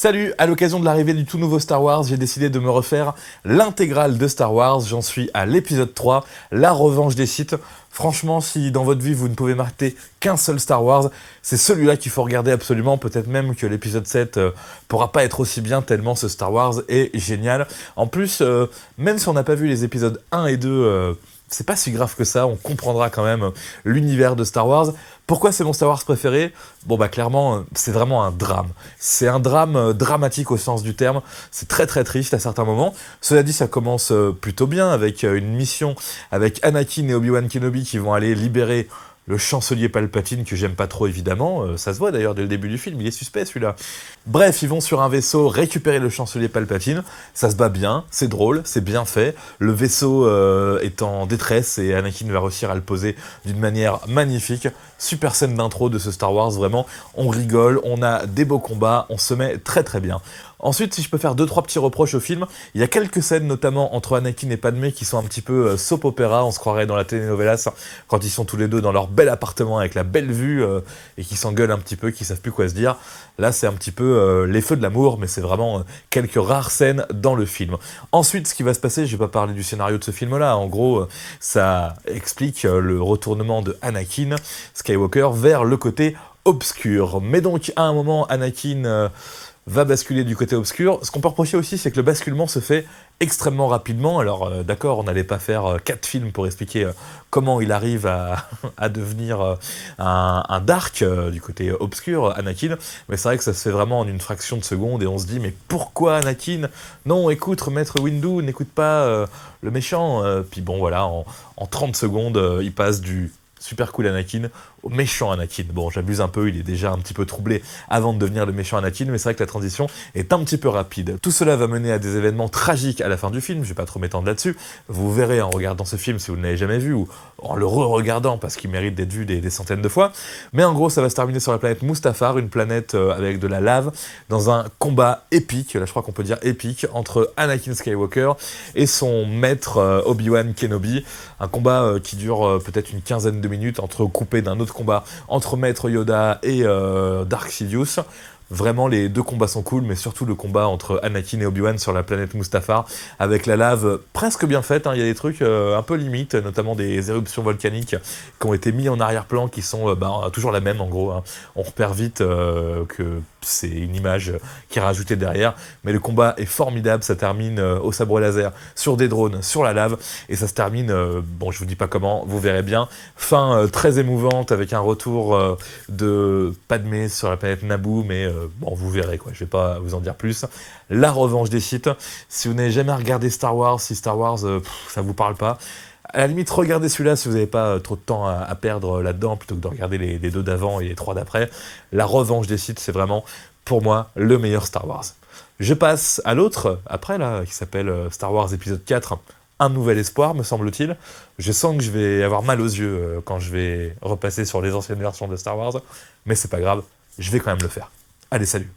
Salut, à l'occasion de l'arrivée du tout nouveau Star Wars, j'ai décidé de me refaire l'intégrale de Star Wars. J'en suis à l'épisode 3, La Revanche des Sith. Franchement, si dans votre vie vous ne pouvez mater qu'un seul Star Wars, c'est celui-là qu'il faut regarder absolument. Peut-être même que l'épisode 7 pourra pas être aussi bien tellement ce Star Wars est génial. En plus, même si on n'a pas vu les épisodes 1 et 2... c'est pas si grave que ça, on comprendra quand même l'univers de Star Wars. Pourquoi c'est mon Star Wars préféré ? Bon bah clairement, c'est vraiment un drame. C'est un drame dramatique au sens du terme, c'est très très triste à certains moments. Cela dit, ça commence plutôt bien avec une mission avec Anakin et Obi-Wan Kenobi qui vont aller libérer le chancelier Palpatine, que j'aime pas trop évidemment, ça se voit d'ailleurs dès le début du film, il est suspect celui-là. Bref, ils vont sur un vaisseau récupérer le chancelier Palpatine, ça se bat bien, c'est drôle, c'est bien fait, le vaisseau est en détresse et Anakin va réussir à le poser d'une manière magnifique. Super scène d'intro de ce Star Wars, vraiment, on rigole, on a des beaux combats, on se met très très bien. Ensuite, si je peux faire 2-3 petits reproches au film, il y a quelques scènes, notamment entre Anakin et Padmé, qui sont un petit peu soap opéra, on se croirait dans la telenovelas, quand ils sont tous les deux dans leur bel appartement avec la belle vue, et qui s'engueulent un petit peu, qui savent plus quoi se dire. Là, c'est un petit peu les feux de l'amour, mais c'est vraiment quelques rares scènes dans le film. Ensuite, ce qui va se passer, je vais pas parler du scénario de ce film-là, en gros, ça explique le retournement de Anakin Skywalker vers le côté obscur. Mais donc, à un moment, Anakin... va basculer du côté obscur. Ce qu'on peut reprocher aussi, c'est que le basculement se fait extrêmement rapidement. Alors, d'accord, on n'allait pas faire 4 films pour expliquer comment il arrive à devenir un Dark du côté obscur, Anakin, mais c'est vrai que ça se fait vraiment en une fraction de seconde, et on se dit, mais pourquoi Anakin ? Non, écoute, Maître Windu, n'écoute pas le méchant. Puis bon, voilà, en 30 secondes, il passe du super cool Anakin au méchant Anakin. Bon, j'abuse un peu, il est déjà un petit peu troublé avant de devenir le méchant Anakin, mais c'est vrai que la transition est un petit peu rapide. Tout cela va mener à des événements tragiques à la fin du film, je vais pas trop m'étendre là-dessus. Vous verrez en regardant ce film si vous ne l'avez jamais vu, ou en le re-regardant parce qu'il mérite d'être vu des centaines de fois. Mais en gros, ça va se terminer sur la planète Mustafar, une planète avec de la lave, dans un combat épique, là je crois qu'on peut dire épique, entre Anakin Skywalker et son maître Obi-Wan Kenobi. Un combat qui dure peut-être une quinzaine de minutes, entrecoupé d'un autre combat entre Maître Yoda et Dark Sidious. Vraiment, les deux combats sont cool, mais surtout le combat entre Anakin et Obi-Wan sur la planète Mustafar, avec la lave presque bien faite, hein. Il y a des trucs un peu limites, notamment des éruptions volcaniques qui ont été mis en arrière-plan, qui sont toujours la même en gros, hein. On repère vite que c'est une image qui est rajoutée derrière, mais le combat est formidable, ça termine au sabre laser, sur des drones, sur la lave, et ça se termine, bon je vous dis pas comment, vous verrez bien, fin très émouvante, avec un retour de Padmé sur la planète Naboo, mais bon, vous verrez, quoi. Je vais pas vous en dire plus. La Revanche des Sith. Si vous n'avez jamais regardé Star Wars, si Star Wars, ça vous parle pas, à la limite, regardez celui-là si vous n'avez pas trop de temps à perdre là-dedans, plutôt que de regarder les deux d'avant et les 3 d'après. La Revanche des Sith, c'est vraiment, pour moi, le meilleur Star Wars. Je passe à l'autre, après, là, qui s'appelle Star Wars épisode 4, Un nouvel espoir, me semble-t-il. Je sens que je vais avoir mal aux yeux quand je vais repasser sur les anciennes versions de Star Wars, mais c'est pas grave, je vais quand même le faire. Allez, salut!